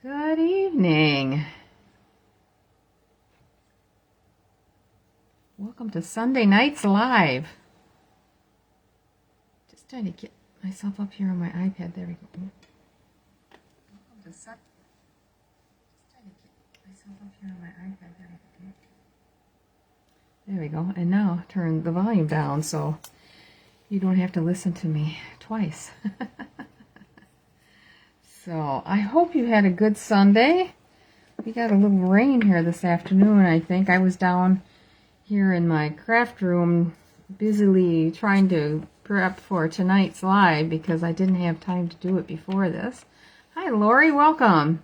Good evening. Welcome to Sunday Nights Live. Just trying to get myself up here on my iPad. There we go. Welcome to Just trying to get myself up here on my iPad. There we go. And now turn the volume down so you don't have to listen to me twice. So I hope you had a good Sunday. We got a little rain here this afternoon, I think. I was down here in my craft room busily trying to prep for tonight's live because I didn't have time to do it before this. Hi, Lori. Welcome.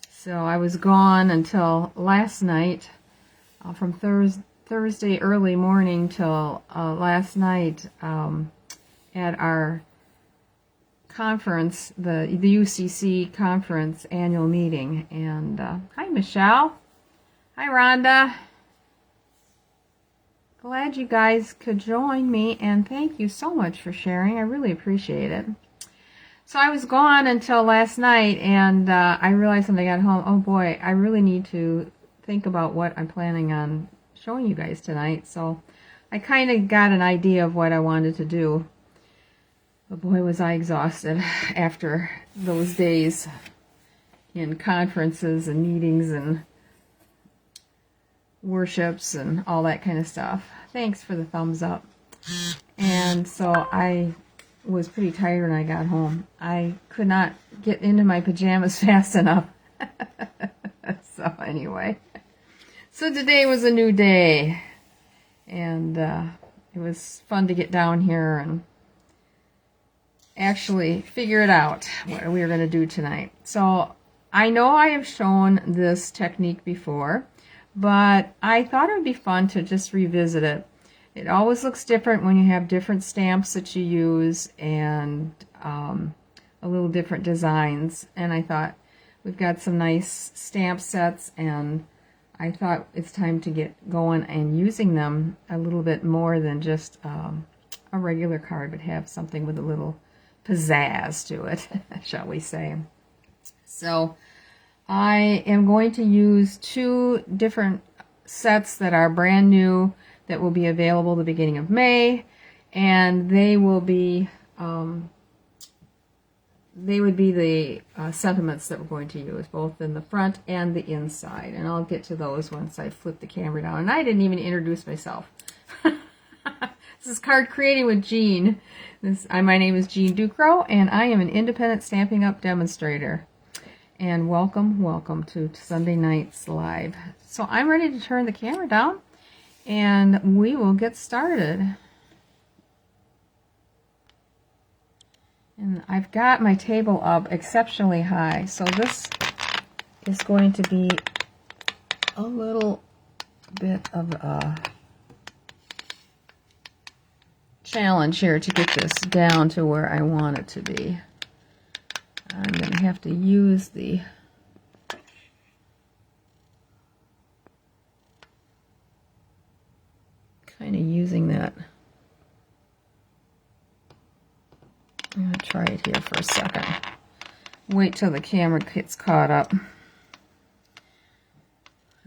So I was gone until last night, from Thursday early morning till last night at our conference, the UCC conference annual meeting. And hi, Michelle. Hi, Rhonda. Glad you guys could join me, and thank you so much for sharing. I really appreciate it. So I was gone until last night, and I realized when I got home, oh boy, I really need to think about what I'm planning on showing you guys tonight. So I kind of got an idea of what I wanted to do. But boy, was I exhausted after those days in conferences and meetings and worships and all that kind of stuff. Thanks for the thumbs up. And so I was pretty tired when I got home. I could not get into my pajamas fast enough. So anyway. So today was a new day. And it was fun to get down here and actually figure it out what we were going to do tonight. So I know I have shown this technique before, but I thought it would be fun to just revisit it. It always looks different when you have different stamps that you use and a little different designs. And I thought we've got some nice stamp sets, and I thought it's time to get going and using them a little bit more than just a regular card, but have something with a little pizzazz to it, shall we say. So I am going to use two different sets that are brand new that will be available the beginning of May, and they will be they would be the sentiments that we're going to use, both in the front and the inside, and I'll get to those once I flip the camera down. And I didn't even introduce myself. This is Card Creating with Jean. My name is Jean Ducro, and I am an independent Stampin' Up! Demonstrator. And welcome to Sunday Nights Live. So I'm ready to turn the camera down, and we will get started. And I've got my table up exceptionally high, so this is going to be a little bit of a challenge here to get this down to where I want it to be. I'm going to have to use the kind of using that. I'm going to try it here for a second. Wait till the camera gets caught up.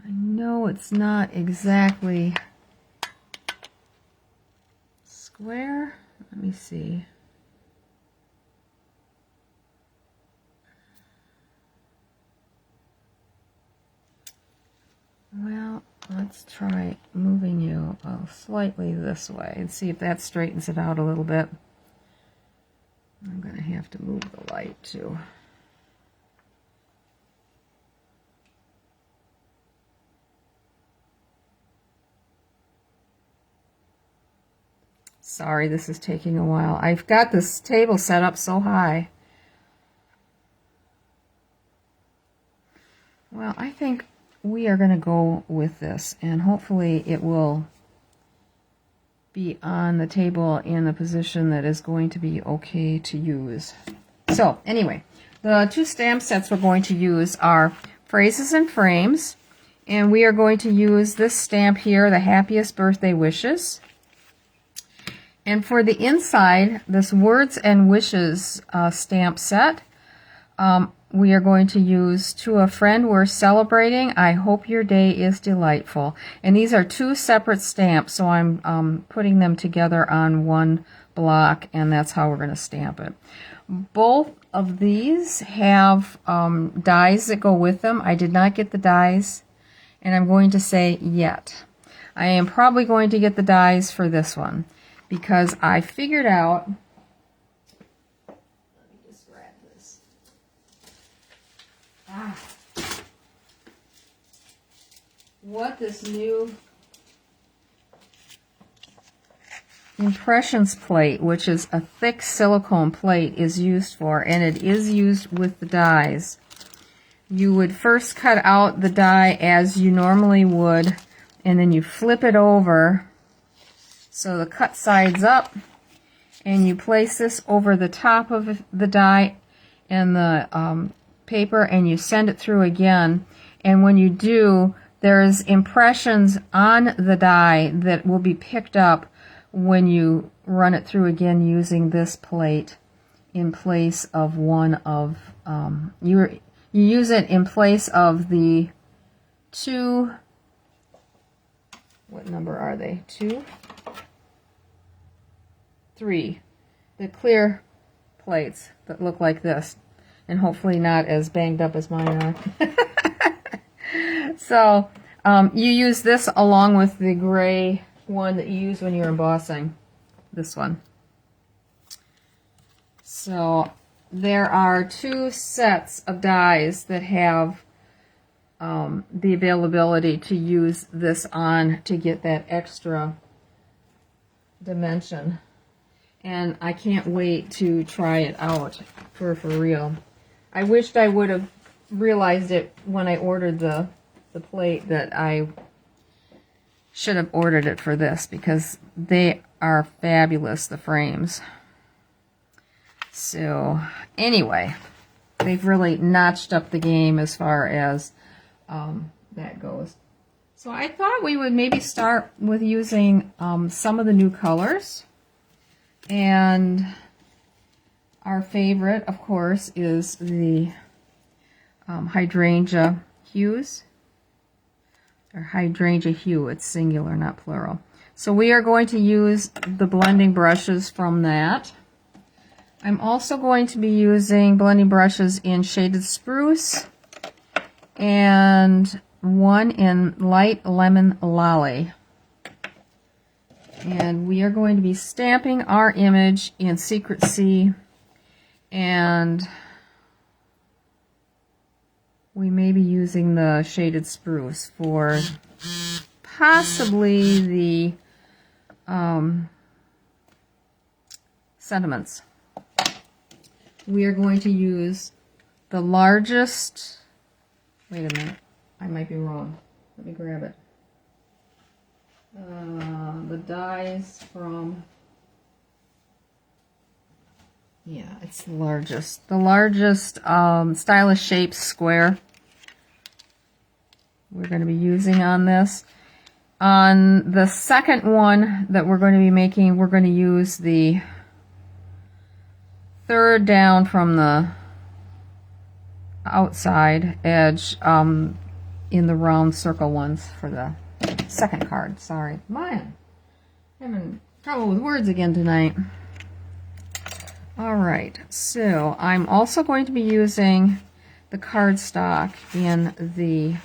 I know it's not exactly square. Let me see. Well, let's try moving you slightly this way and see if that straightens it out a little bit. I'm going to have to move the light too. Sorry, this is taking a while. I've got this table set up so high. Well, I think we are going to go with this, and hopefully it will be on the table in a position that is going to be okay to use. So anyway, the two stamp sets we're going to use are Phrases and Frames, and we are going to use this stamp here, the Happiest Birthday Wishes. And for the inside, this Words and Wishes stamp set, we are going to use "To a Friend We're Celebrating. I hope your day is delightful." And these are two separate stamps, so I'm putting them together on one block, and that's how we're going to stamp it. Both of these have dies that go with them. I did not get the dies, and I'm going to say yet. I am probably going to get the dies for this one because I figured out, let me just grab this. What this new impressions plate, which is a thick silicone plate, is used for, and it is used with the dies. You would first cut out the die as you normally would, and then you flip it over so the cut side's up, and you place this over the top of the die and the paper, and you send it through again. And when you do, there's impressions on the die that will be picked up when you run it through again using this plate in place of one of, you use it in place of the two, what number are they? 2, 3, the clear plates that look like this, and hopefully not as banged up as mine are. So you use this along with the gray one that you use when you're embossing, this one. So there are 2 sets of dies that have the availability to use this on to get that extra dimension. And I can't wait to try it out for real. I wished I would have realized it when I ordered the plate, that I should have ordered it for this, because they are fabulous, the frames. So anyway, they've really notched up the game as far as that goes. So I thought we would maybe start with using some of the new colors. And our favorite, of course, is the hydrangea hues. Or hydrangea hue, it's singular, not plural. So we are going to use the blending brushes from that. I'm also going to be using blending brushes in Shaded Spruce and one in Light Lemon Lolly. And we are going to be stamping our image in Secret Sea, and we may be using the Shaded Spruce for possibly the sentiments. We are going to use the largest, wait a minute, I might be wrong. Let me grab it. The dies from, yeah, it's the largest. The largest Stylish Shapes square we're going to be using on this. On the second one that we're going to be making, we're going to use the third down from the outside edge in the round circle ones for the second card. Sorry. Man, having trouble with words again tonight. Alright, so I'm also going to be using the cardstock in the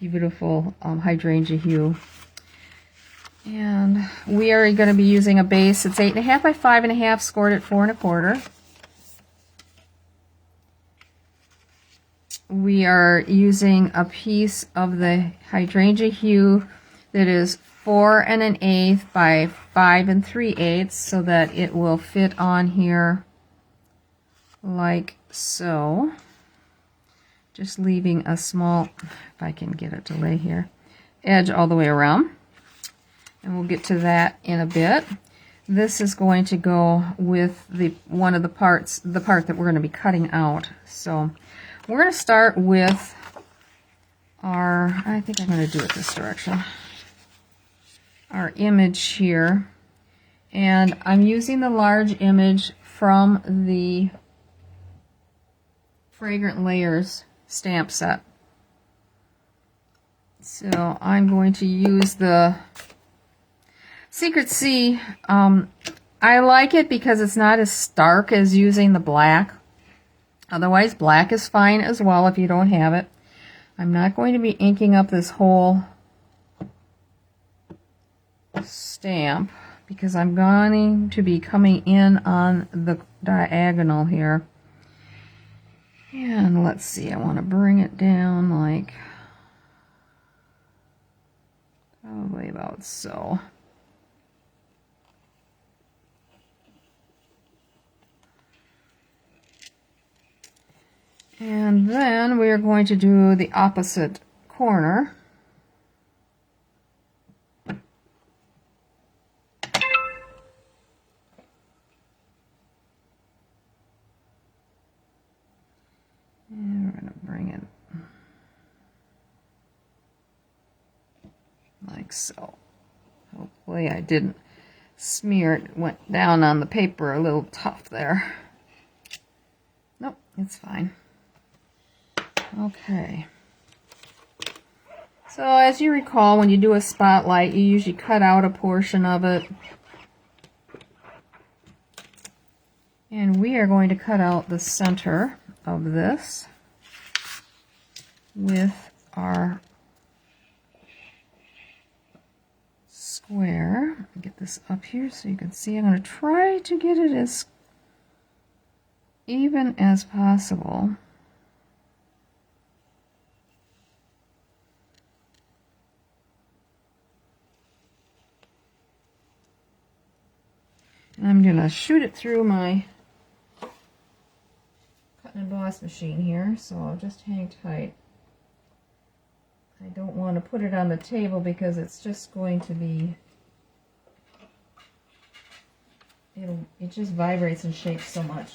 beautiful hydrangea hue. And we are going to be using a base. It's 8.5 by 5.5, scored at 4 1/4. We are using a piece of the hydrangea hue that is 4 1/8 by 5 3/8, so that it will fit on here like so. Just leaving a small, if I can get it to lay here, edge all the way around. And we'll get to that in a bit. This is going to go with the one of the parts, the part that we're going to be cutting out. So we're going to start with our, I think I'm going to do it this direction, our image here. And I'm using the large image from the Fragrant Layers stamp set. So I'm going to use the Secret Sea. I like it because it's not as stark as using the black. Otherwise, black is fine as well if you don't have it. I'm not going to be inking up this whole stamp because I'm going to be coming in on the diagonal here. And let's see, I want to bring it down like probably about so. And then we are going to do the opposite corner. And we're going to bring it like so. Hopefully I didn't smear it. Went down on the paper a little tough there. Nope, it's fine. Okay. So as you recall, when you do a spotlight, you usually cut out a portion of it. And we are going to cut out the center of this with our square. Get this up here so you can see. I'm going to try to get it as even as possible. And I'm going to shoot it through my cut and emboss machine here, so I'll just hang tight. I don't want to put it on the table because it's just going to be, it just vibrates and shakes so much.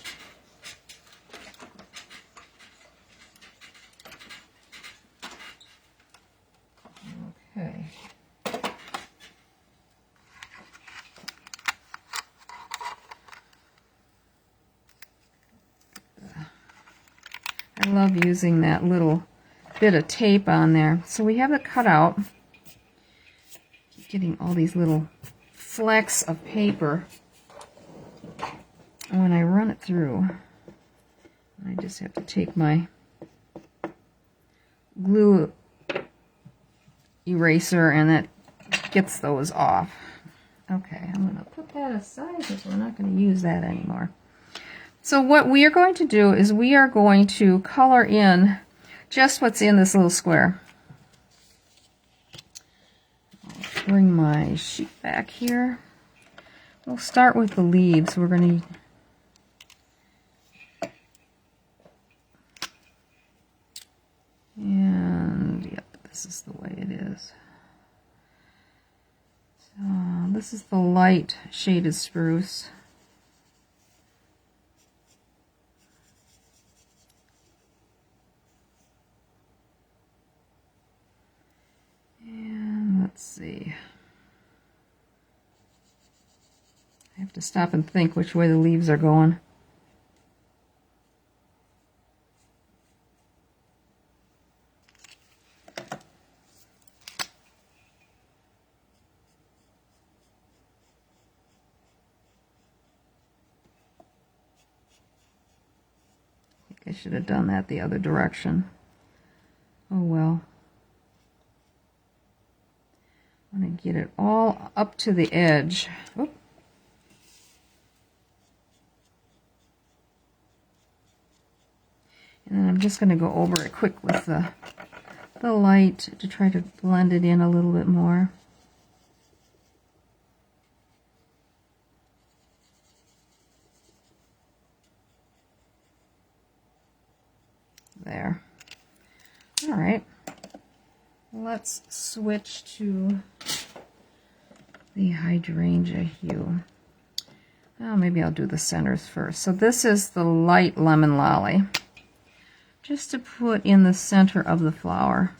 Okay. I love using that little bit of tape on there. So we have it cut out. Keep getting all these little flecks of paper. And when I run it through, I just have to take my glue eraser and that gets those off. Okay, I'm going to put that aside because we're not going to use that anymore. So what we are going to do is we are going to color in just what's in this little square. I'll bring my sheet back here. We'll start with the leaves. We're going to... And, yep, this is the way it is. So this is the light shaded spruce. Let's see. I have to stop and think which way the leaves are going. I think I should have done that the other direction. Oh well. I'm going to get it all up to the edge. Oop. And then I'm just going to go over it quick with the light to try to blend it in a little bit more. There. All right. Let's switch to the hydrangea hue. Oh, maybe I'll do the centers first. So this is the light lemon lolly, just to put in the center of the flower.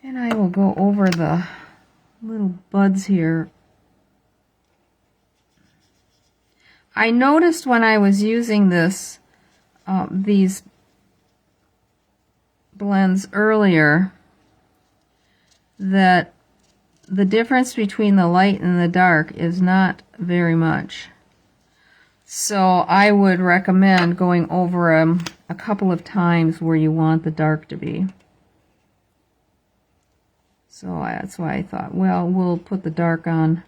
And I will go over the little buds here. I noticed when I was using this, these blends earlier, that the difference between the light and the dark is not very much. So I would recommend going over them a couple of times where you want the dark to be. So that's why I thought, well, we'll put the dark on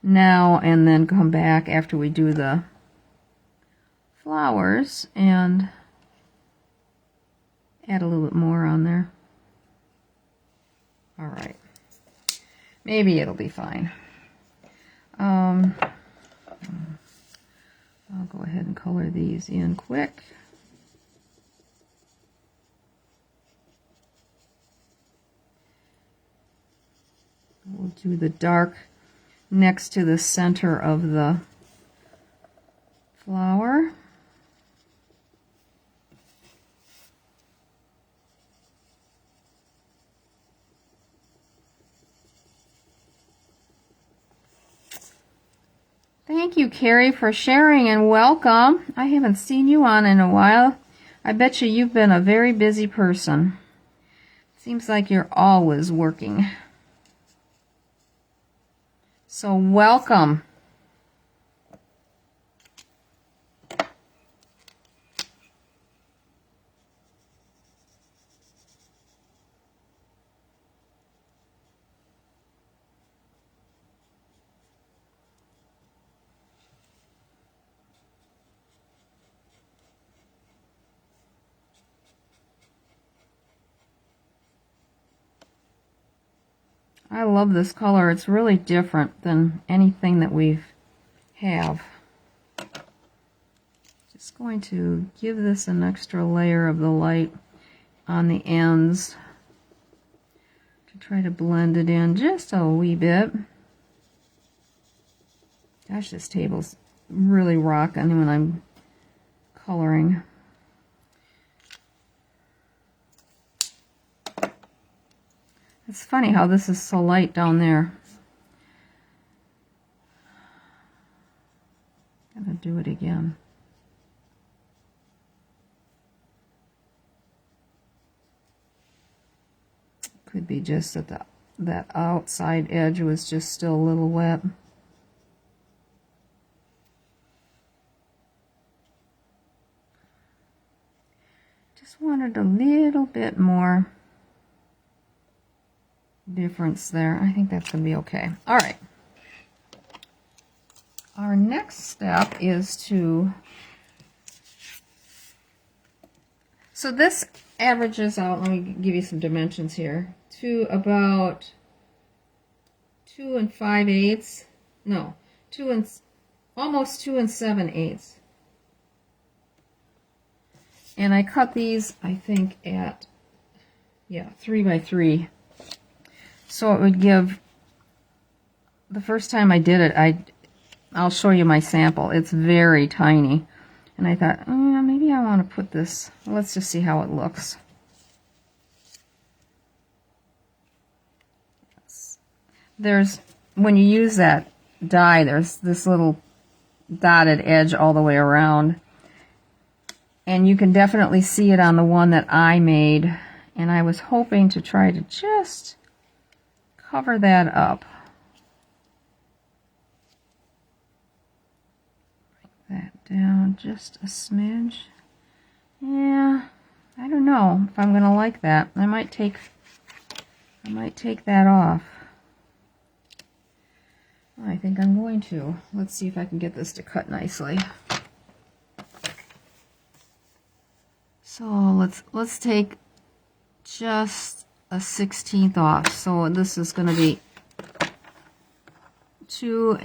now and then come back after we do the flowers and add a little bit more on there. All right. Maybe it'll be fine. I'll go ahead and color these in quick. We'll do the dark next to the center of the flower. Thank you, Carrie, for sharing, and welcome. I haven't seen you on in a while. I bet you've been a very busy person. Seems like you're always working. So welcome. I love this color. It's really different than anything that we have. Just going to give this an extra layer of the light on the ends to try to blend it in just a wee bit. Gosh, this table's really rocking when I'm coloring. It's funny how this is so light down there. I'm gonna do it again. Could be just that that outside edge was just still a little wet. Just wanted a little bit more difference there. I think that's going to be okay. All right. Our next step is to, so this averages out, let me give you some dimensions here, to about 2 5/8, no, almost 2 7/8. And I cut these, I think, at, 3 by 3. So it would give, the first time I did it, I'll show you my sample. It's very tiny. And I thought, oh, maybe I want to put this, let's just see how it looks. There's, when you use that die, there's this little dotted edge all the way around. And you can definitely see it on the one that I made. And I was hoping to try to just cover that up. Bring that down just a smidge. Yeah, I don't know if I'm going to like that. I might take that off. I think I'm going to. Let's see if I can get this to cut nicely. So let's take just a 1/16 off. So this is going to be 2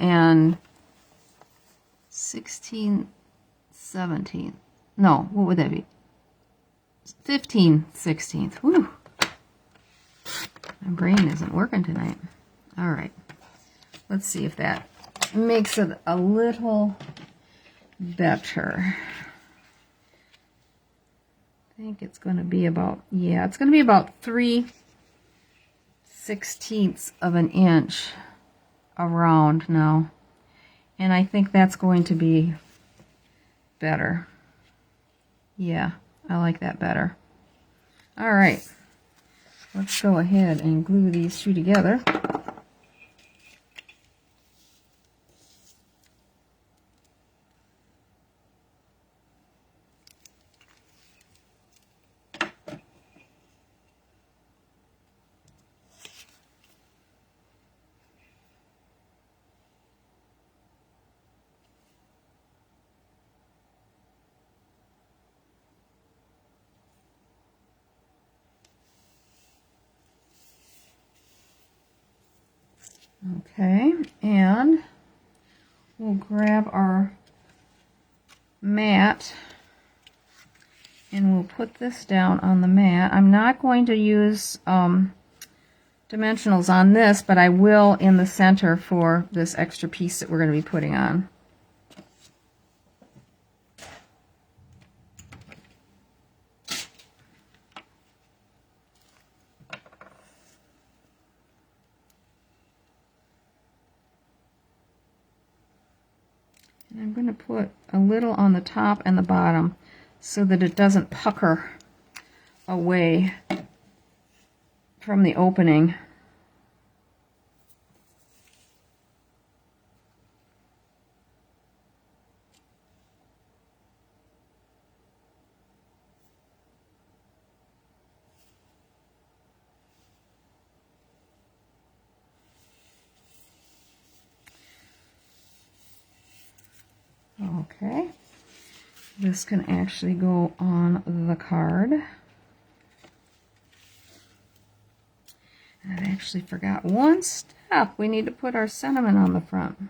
16/17. No, what would that be? 15/16. Whew. My brain isn't working tonight. All right. Let's see if that makes it a little better. I think it's going to be about, it's going to be about 3 1/16 of an inch around now. And I think that's going to be better. Yeah, I like that better. All right, let's go ahead and glue these two together. Okay, and we'll grab our mat and we'll put this down on the mat. I'm not going to use dimensionals on this, but I will in the center for this extra piece that we're going to be putting on. And I'm going to put a little on the top and the bottom so that it doesn't pucker away from the opening. Okay, this can actually go on the card. I actually forgot one step. We need to put our sentiment on the front.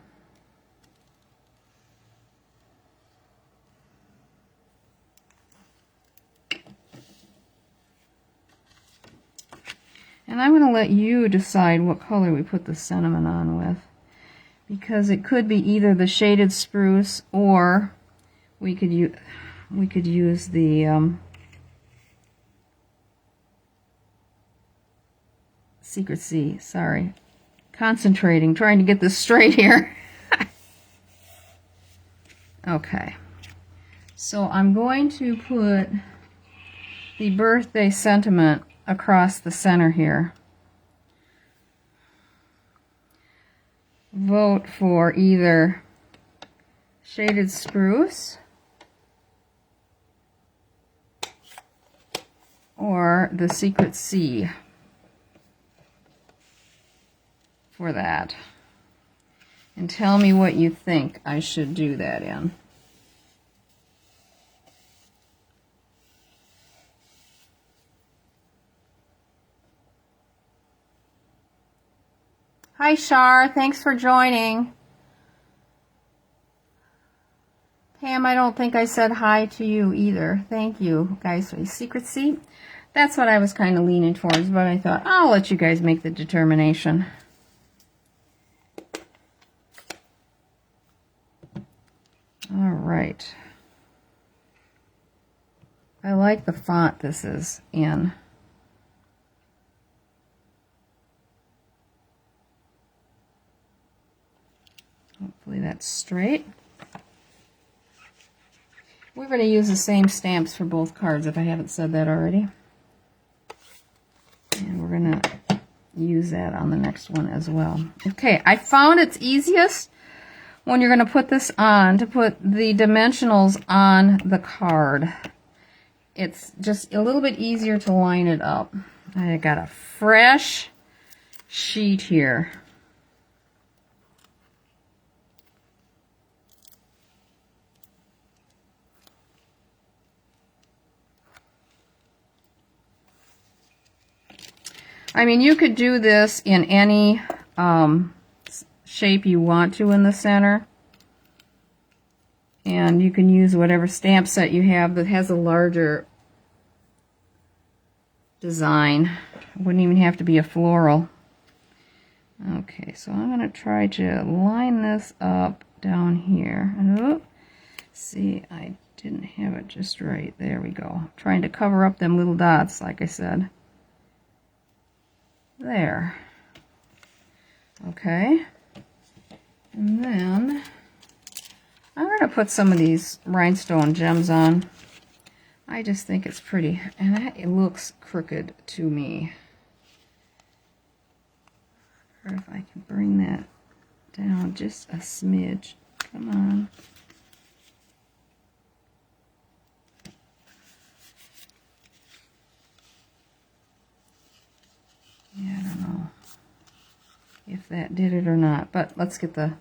And I'm going to let you decide what color we put the sentiment on with, because it could be either the shaded spruce or we could use the Secret Sea. Sorry, concentrating, trying to get this straight here. Okay, so I'm going to put the birthday sentiment across the center here. Vote for either shaded spruce or the Secret Sea for that. And tell me what you think I should do that in. Hi, Shar. Thanks for joining. Pam, I don't think I said hi to you either. Thank you, guys, for the Secret Sea. That's what I was kind of leaning towards, but I thought I'll let you guys make the determination. All right. I like the font this is in. Hopefully that's straight. We're going to use the same stamps for both cards if I haven't said that already. And we're going to use that on the next one as well. Okay, I found it's easiest when you're going to put this on to put the dimensionals on the card. It's just a little bit easier to line it up. I got a fresh sheet here. I mean, you could do this in any shape you want to in the center. And you can use whatever stamp set you have that has a larger design. It wouldn't even have to be a floral. Okay, so I'm going to try to line this up down here. Oh, see, I didn't have it just right. There we go. Trying to cover up them little dots, like I said. there. Okay. And then I'm going to put some of these rhinestone gems on. I just think it's pretty, and it looks crooked to me. Or if I can bring that down just a smidge. Come on. Yeah, I don't know if that did it or not, but let's get the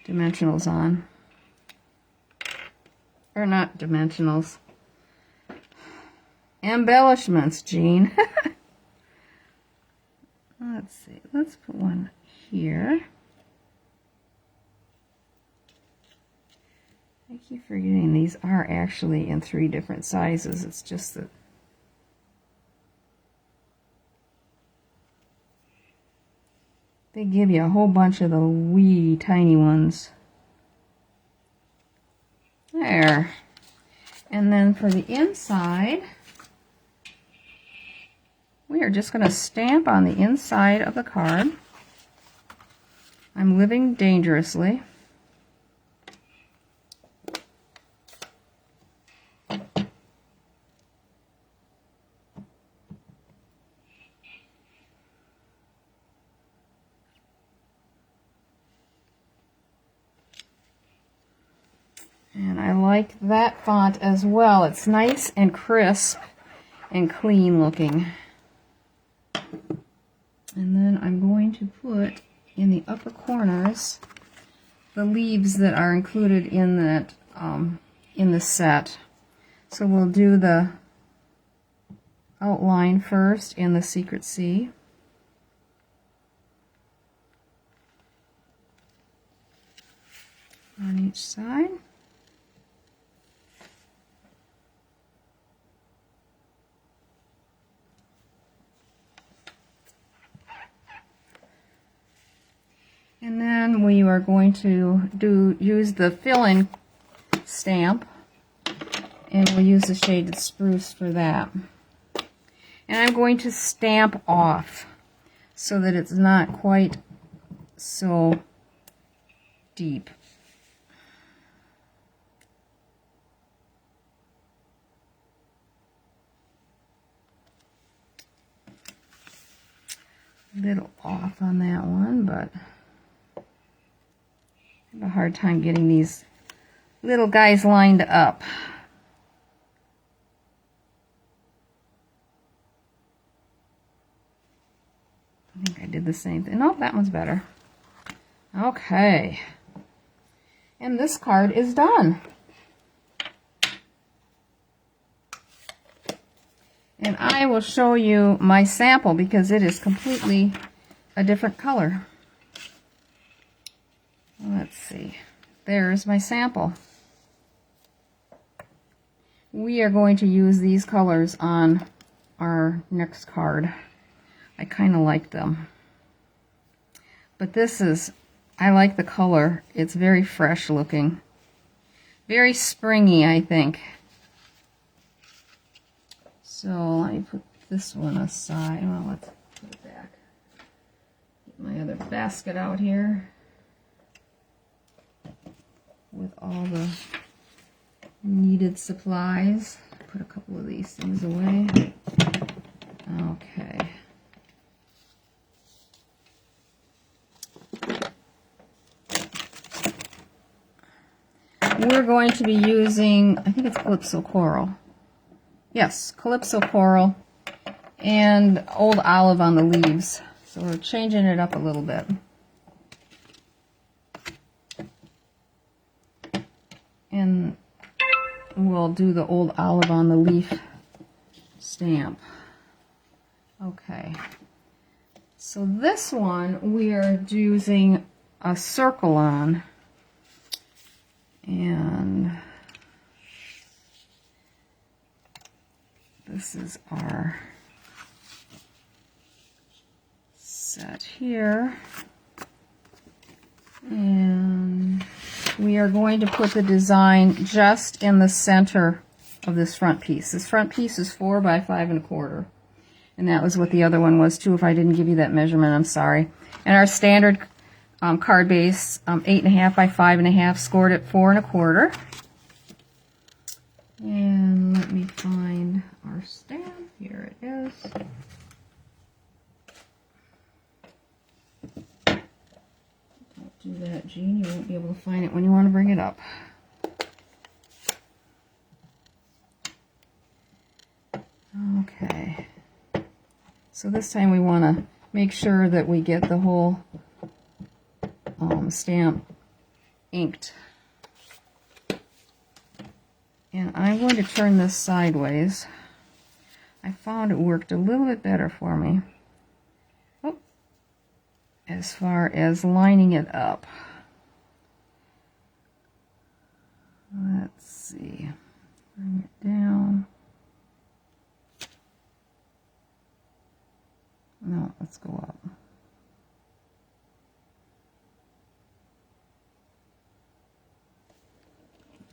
dimensionals on. Or not dimensionals. Embellishments, Jean. Let's see. Let's put one here. I keep forgetting these are actually in 3 different sizes. It's just that they give you a whole bunch of the wee tiny ones. There. And then for the inside, we are just going to stamp on the inside of the card. I'm living dangerously. And I like that font as well. It's nice and crisp and clean looking. And then I'm going to put in the upper corners the leaves that are included in that in the set. So we'll do the outline first in the Secret Sea. On each side. And then we are going to use the fill-in stamp, and we'll use the shaded spruce for that. And I'm going to stamp off so that it's not quite so deep. A little off on that one, but I have a hard time getting these little guys lined up. I think I did the same thing. Oh, that one's better. Okay. And this card is done. And I will show you my sample because it is completely a different color. Let's see. There's my sample. We are going to use these colors on our next card. I kind of like them. But this is, I like the color. It's very fresh looking. Very springy, I think. So let me put this one aside. Well, let's put it back. Get my other basket out here with all the needed supplies. Put a couple of these things away. Okay. We're going to be using, I think it's Calypso Coral. Yes, Calypso Coral and Old Olive on the leaves. So we're changing it up a little bit. And we'll do the Old Olive on the leaf stamp. Okay. So this one we are using a circle on. And this is our set here. And we are going to put the design just in the center of this front piece. This front piece is 4 by 5 1/4. And that was what the other one was too. If I didn't give you that measurement, I'm sorry. And our standard card base, 8.5 by 5.5, scored at 4 1/4. And let me find our stamp. Here it is. Don't do that, Jean. You won't be able to find it when you want to bring it up. Okay. So this time we want to make sure that we get the whole stamp inked. And I'm going to turn this sideways. I found it worked a little bit better for me. Oh, as far as lining it up. Let's see. Bring it down. No, let's go up.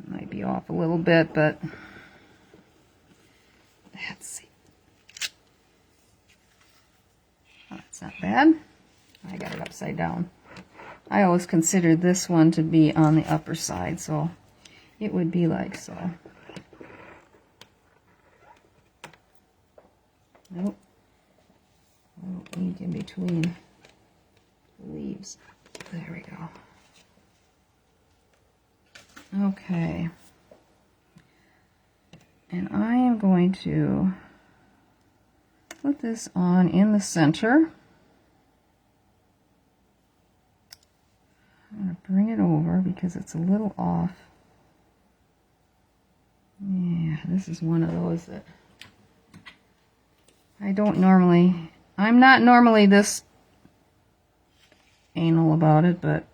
Might be off a little bit, but let's see. Oh, that's not bad. I got it upside down. I always considered this one to be on the upper side, so it would be like so. Nope. I don't need in between the leaves. There we go. Okay, and I am going to put this on in the center. I'm going to bring it over because it's a little off. Yeah, this is one of those that I'm not normally this anal about it, but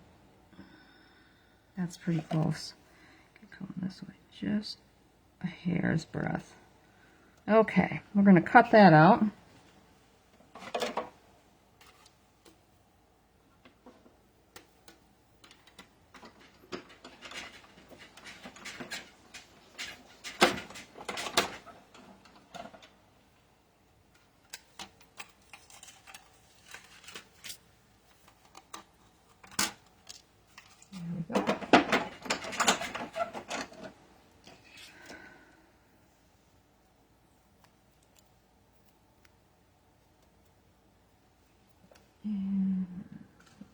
that's pretty close. Come this way, just a hair's breadth. Okay, we're going to cut that out. And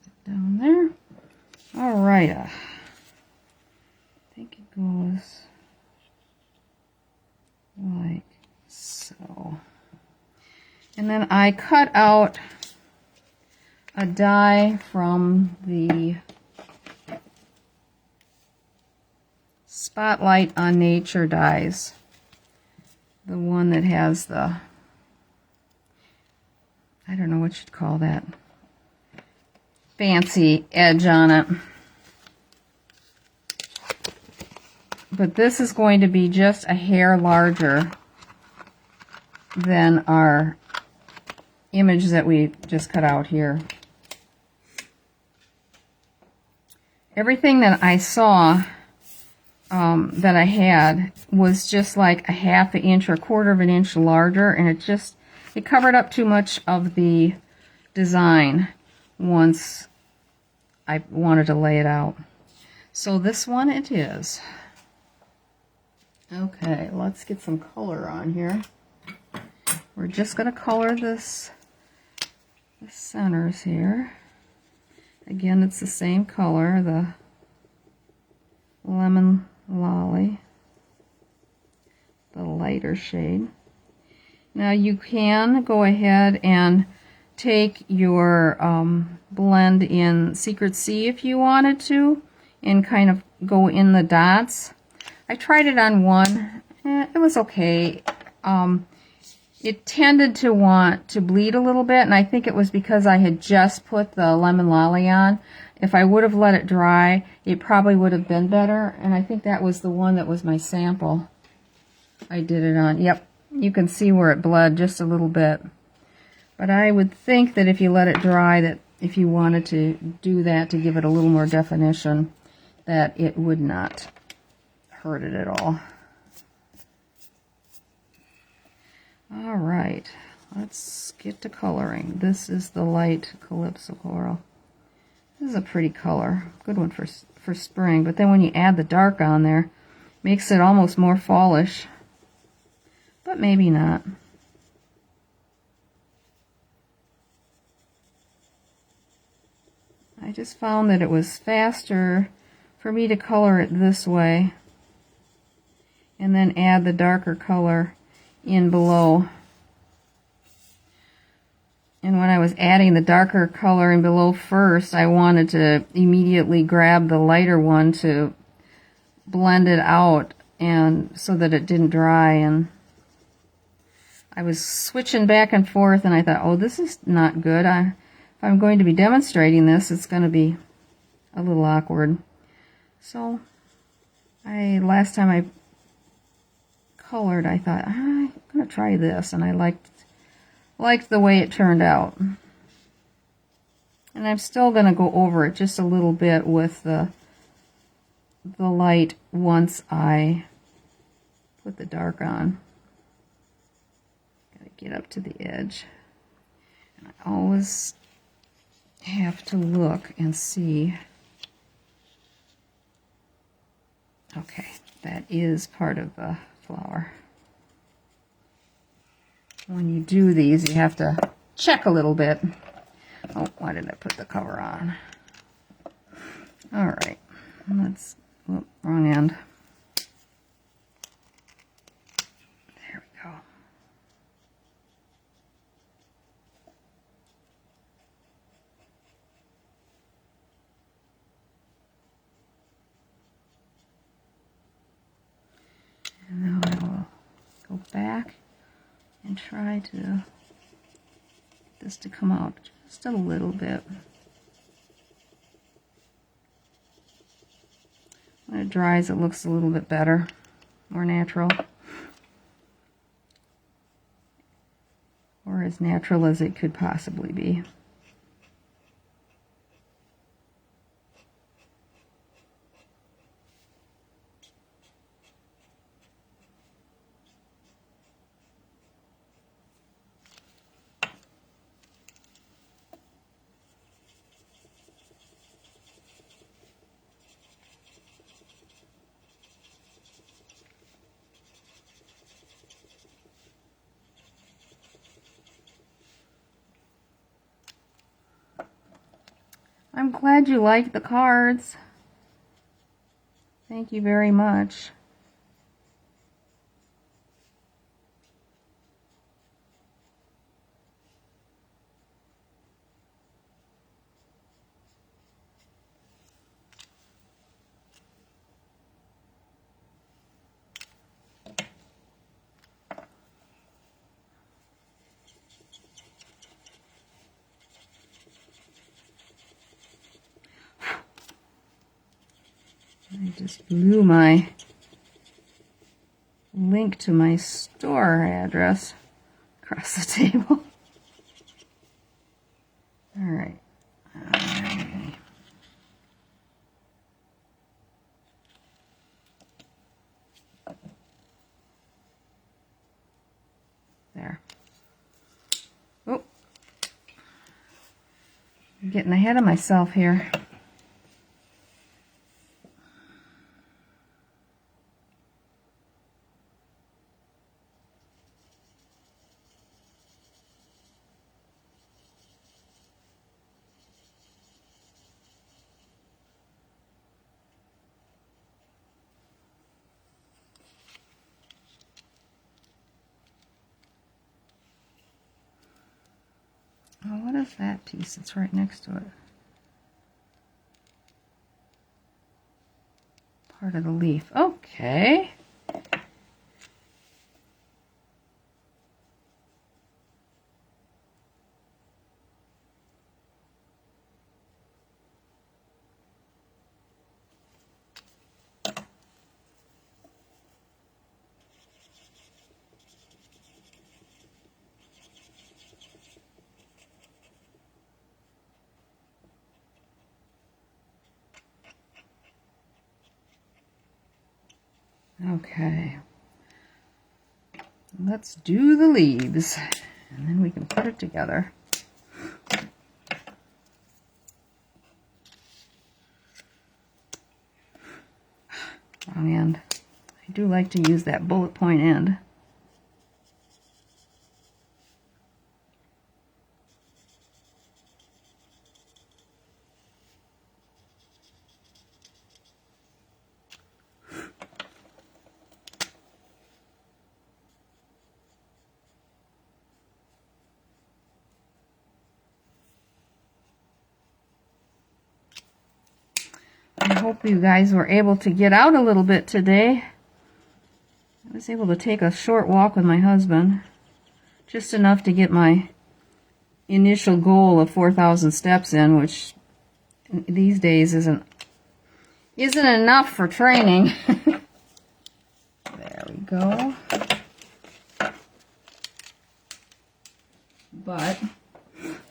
put it down there. All right. I think it goes like so. And then I cut out a die from the Spotlight on Nature dies. The one that has the, I don't know what you'd call that, fancy edge on it. But this is going to be just a hair larger than our image that we just cut out here. Everything that I saw that I had was just like a 1/2 inch or 1/4 inch larger, and it covered up too much of the design once I wanted to lay it out. So this one it is. Okay, let's get some color on here. We're just going to color the centers here. Again, it's the same color, the Lemon Lolly, the lighter shade. Now you can go ahead and take your blend in Secret Sea if you wanted to, and kind of go in the dots. I tried it on one. It was okay. It tended to want to bleed a little bit, and I think it was because I had just put the Lemon Lolly on. If I would have let it dry, it probably would have been better, and I think that was the one that was my sample I did it on. Yep, you can see where it bled just a little bit. But I would think that if you let it dry, that if you wanted to do that to give it a little more definition, that it would not hurt it at all. All right, let's get to coloring. This is the light Calypso Coral. This is a pretty color. Good one for spring. But then when you add the dark on there, makes it almost more fallish. But maybe not. I just found that it was faster for me to color it this way and then add the darker color in below. And when I was adding the darker color in below first, I wanted to immediately grab the lighter one to blend it out and so that it didn't dry. And I was switching back and forth, and I thought, oh, this is not good. If I'm going to be demonstrating this, it's going to be a little awkward. So last time I colored, I thought, I'm going to try this, and I liked the way it turned out. And I'm still going to go over it just a little bit with the light once I put the dark on. Got to get up to the edge. And I always have to look and see. Okay, that is part of the flower. When you do these, you have to check a little bit. Oh, why did I put the cover on? All right, let's, whoop, wrong end. There we go. And now I will go back and try to get this to come out just a little bit. When it dries, it looks a little bit better, more natural, or as natural as it could possibly be. I'm glad you liked the cards. Thank you very much. I just blew my link to my store address across the table. All right. Okay. There. Oh, I'm getting ahead of myself here. Oh, what is that piece that's right next to it? Part of the leaf. Okay. Okay, let's do the leaves. And then we can put it together. Wrong end. I do like to use that bullet point end. I hope you guys were able to get out a little bit today. I was able to take a short walk with my husband. Just enough to get my initial goal of 4,000 steps in, which these days isn't enough for training. There we go. But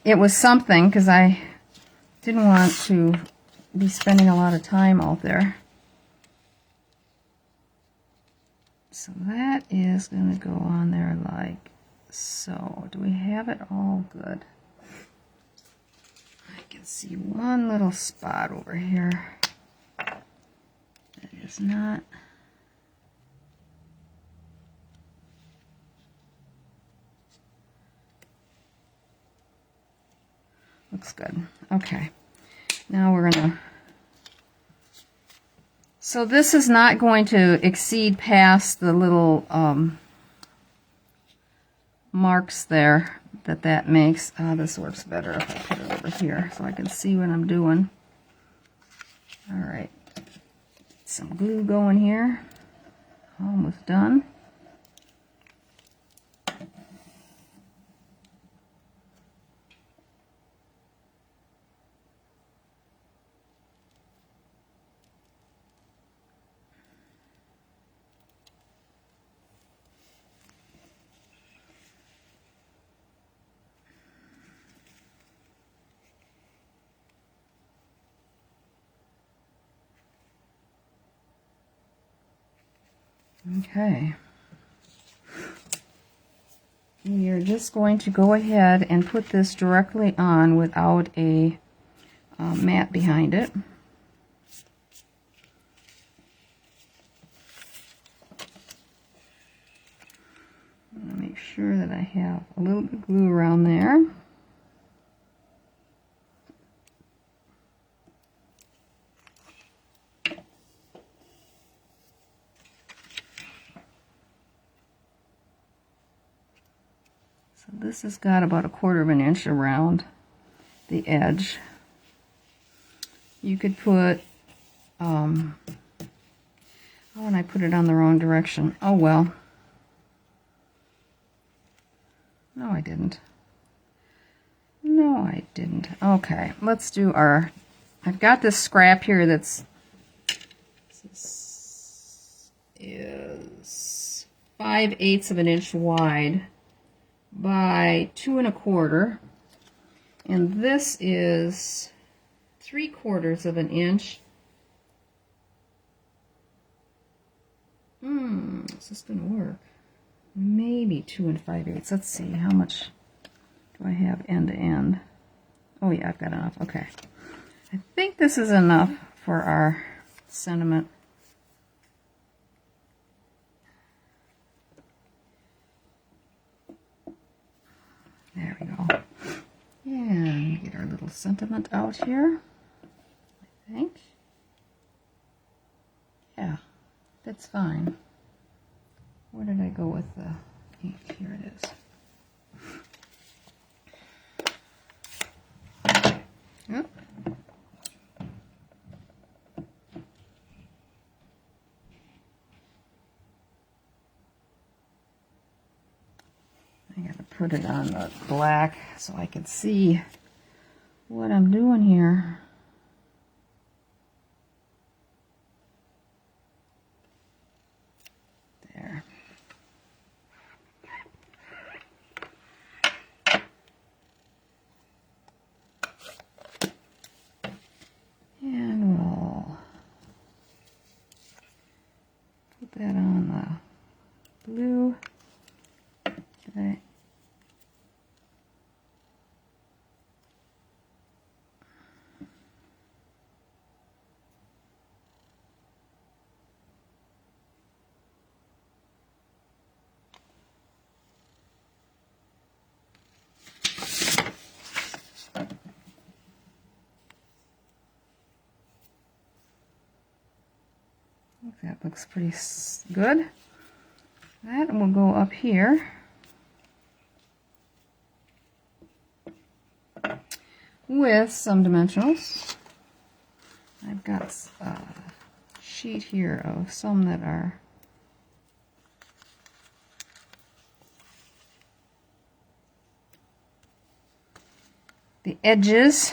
it was something because I didn't want to be spending a lot of time out there. So that is going to go on there like so. Do we have it all good? I can see one little spot over here that is not. Looks good. Okay. Now we're going to, so this is not going to exceed past the little marks there that makes. This works better if I put it over here so I can see what I'm doing. All right. Some glue going here. Almost done. Okay. We are just going to go ahead and put this directly on without a mat behind it. I'm going to make sure that I have a little bit of glue around there. This has got about 1/4 of an inch around the edge. You could put, oh, and I put it on the wrong direction. Oh well. No, I didn't. No, I didn't. Okay, let's do our, I've got this scrap here that's, this is 5/8 of an inch wide by 2 1/4, and this is 3/4 of an inch. Is this gonna work? Maybe 2 5/8. Let's see, how much do I have end to end? Oh yeah, I've got enough. Okay, I think this is enough for our sentiment. There we go. And get our little sentiment out here, I think. Yeah, that's fine. Where did I go with the ink? Here it is. Yep. I gotta put it on the black so I can see what I'm doing here. There. And we'll put that on the blue. Okay. think that looks pretty good. That will go up here. With some dimensionals. I've got a sheet here of some that are the edges.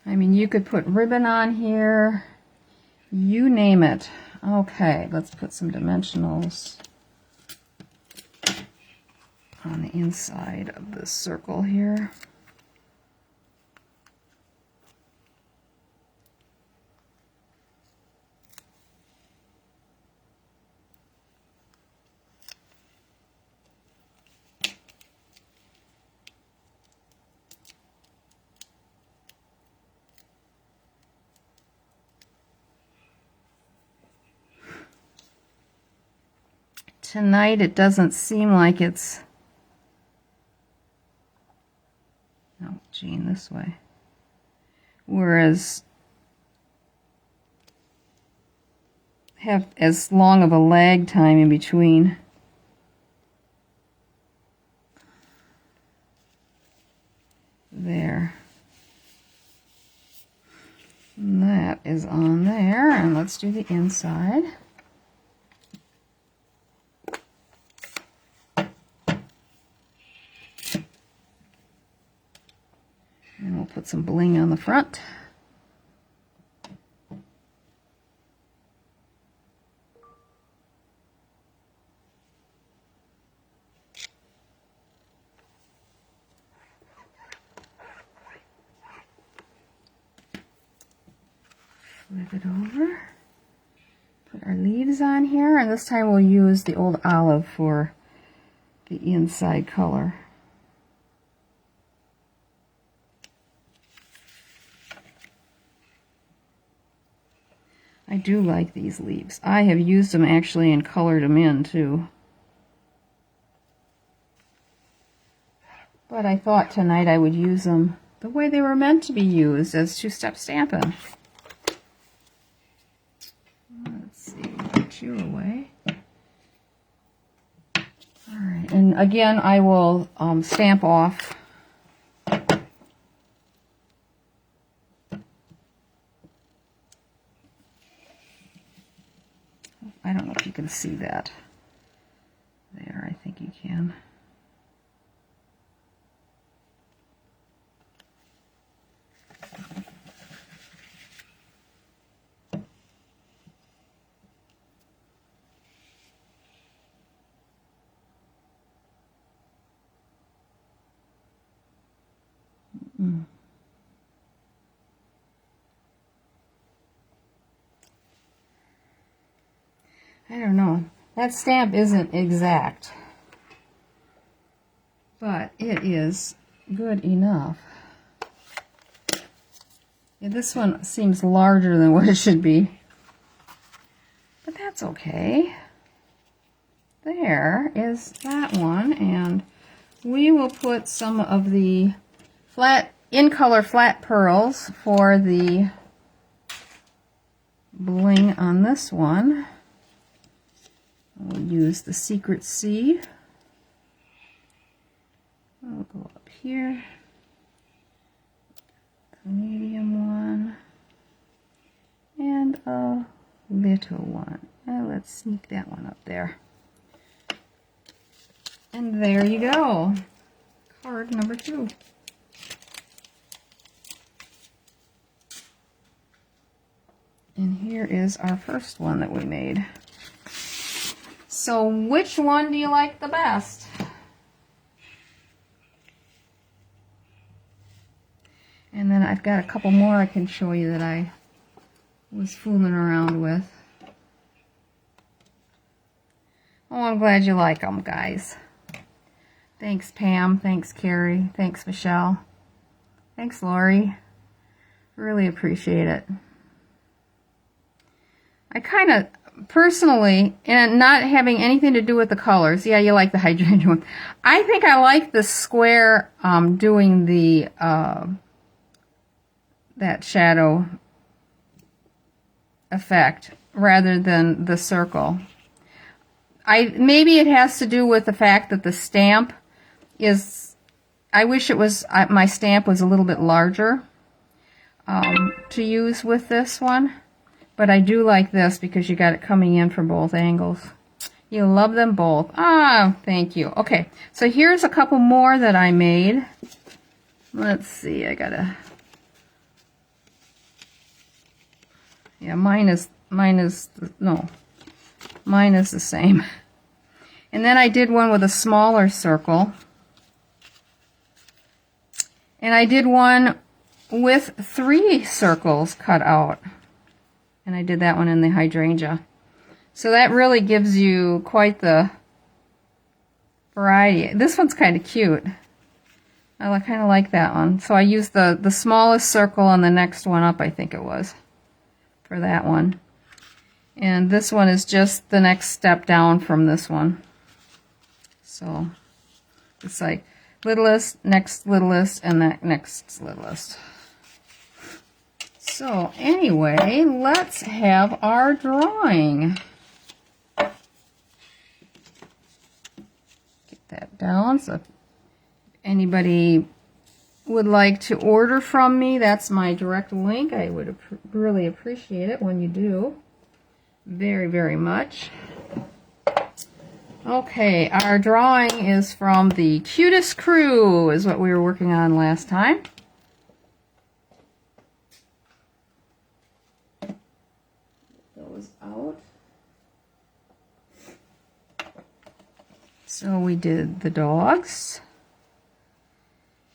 I mean, you could put ribbon on here, you name it. Okay, let's put some dimensionals on the inside of this circle here. Tonight it doesn't seem like it's, oh, Jean, this way. Whereas have as long of a lag time in between. There. And that is on there, and let's do the inside. And we'll put some bling on the front. Flip it over. Put our leaves on here, and this time we'll use the old olive for the inside color. I do like these leaves. I have used them actually and colored them in too. But I thought tonight I would use them the way they were meant to be used, as two-step stamping. Let's see, put you away. Alright, and again I will stamp off I don't know if you can see that. There, I think you can. I don't know. That stamp isn't exact, but it is good enough. Yeah, this one seems larger than what it should be, but that's okay. There is that one, and we will put some of the in color flat pearls for the bling on this one. We'll use the Secret C. We'll go up here. The medium one. And a little one. And let's sneak that one up there. And there you go. Card number 2. And here is our first one that we made. So which one do you like the best? And then I've got a couple more I can show you that I was fooling around with. Oh, I'm glad you like them, guys. Thanks, Pam. Thanks, Carrie. Thanks, Michelle. Thanks, Lori. Really appreciate it. I kind of, personally, and not having anything to do with the colors. Yeah, you like the hydrangea one. I think I like the square doing the that shadow effect rather than the circle. Maybe it has to do with the fact that the stamp is, I wish it was, my stamp was a little bit larger to use with this one. But I do like this because you got it coming in from both angles. You love them both. Ah, thank you. Okay, so here's a couple more that I made. Let's see, I gotta... Yeah, mine is the same. And then I did one with a smaller circle. And I did one with 3 circles cut out. And I did that one in the hydrangea. So that really gives you quite the variety. This one's kind of cute. I kind of like that one. So I used the smallest circle on the next one up, I think it was, for that one. And this one is just the next step down from this one. So it's like littlest, next littlest, and that next littlest. So anyway, let's have our drawing. Get that down. So if anybody would like to order from me, that's my direct link. I would really appreciate it when you do. Very, very much. Okay, our drawing is from the Cutest Crew, is what we were working on last time. Out. So we did the dogs,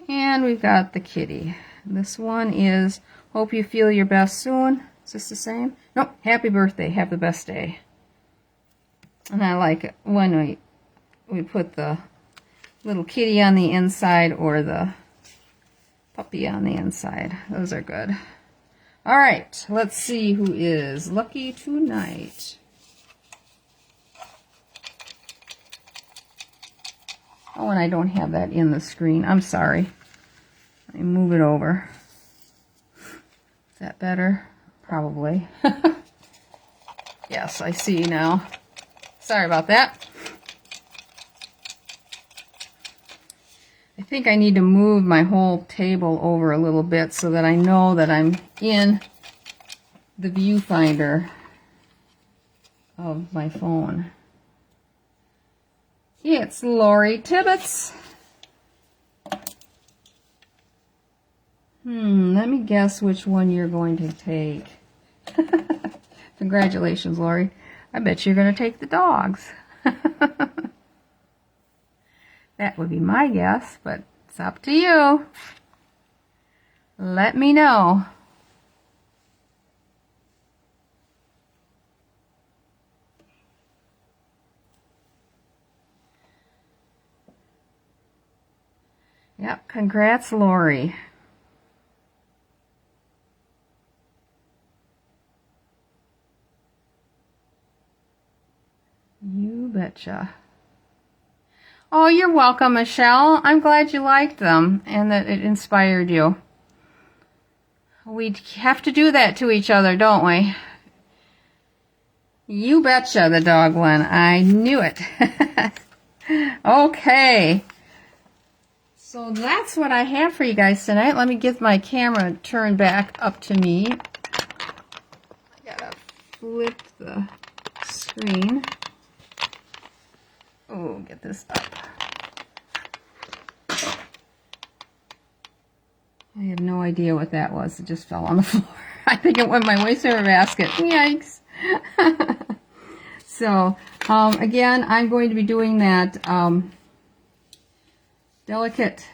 and we've got the kitty. This one is Hope You Feel Your Best Soon. Is this the same? Nope. Happy Birthday. Have the best day. And I like it when we put the little kitty on the inside or the puppy on the inside. Those are good. All right, let's see who is lucky tonight. Oh, and I don't have that in the screen. I'm sorry. Let me move it over. Is that better? Probably. Yes, I see now. Sorry about that. I think I need to move my whole table over a little bit so that I know that I'm in the viewfinder of my phone. It's Lori Tibbetts. Let me guess which one you're going to take. Congratulations, Lori. I bet you're going to take the dogs. That would be my guess, but it's up to you. Let me know. Yep, congrats, Lori. You betcha. Oh, you're welcome, Michelle. I'm glad you liked them and that it inspired you. We have to do that to each other, don't we? You betcha, the dog one. I knew it. Okay. So that's what I have for you guys tonight. Let me get my camera turned back up to me. I gotta flip the screen. Oh, get this up. I have no idea what that was. It just fell on the floor. I think it went in my wastepaper basket. Yikes. So, again, I'm going to be doing that Delicate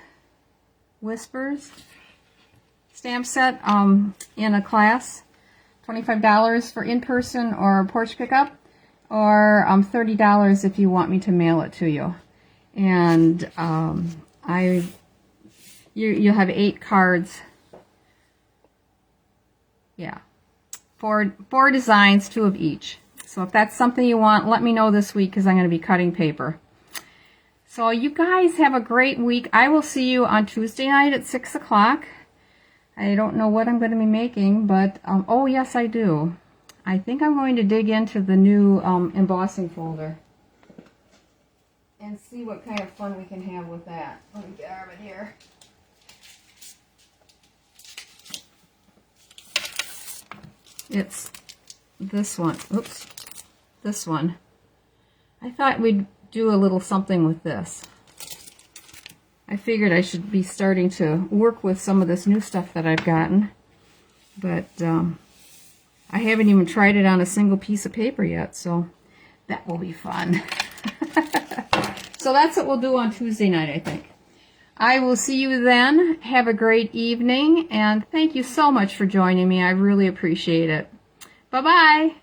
Whispers stamp set in a class. $25 for in-person or porch pickup, or $30 if you want me to mail it to you. And you'll have 8 cards. Yeah. 4 designs, 2 of each. So if that's something you want, let me know this week because I'm going to be cutting paper. So you guys have a great week. I will see you on Tuesday night at 6 o'clock. I don't know what I'm going to be making, but, oh yes I do. I think I'm going to dig into the new embossing folder and see what kind of fun we can have with that. Let me get out of it here. It's this one. Oops. This one. I thought we'd do a little something with this. I figured I should be starting to work with some of this new stuff that I've gotten. But I haven't even tried it on a single piece of paper yet, so that will be fun. So that's what we'll do on Tuesday night, I think. I will see you then. Have a great evening, and thank you so much for joining me. I really appreciate it. Bye-bye.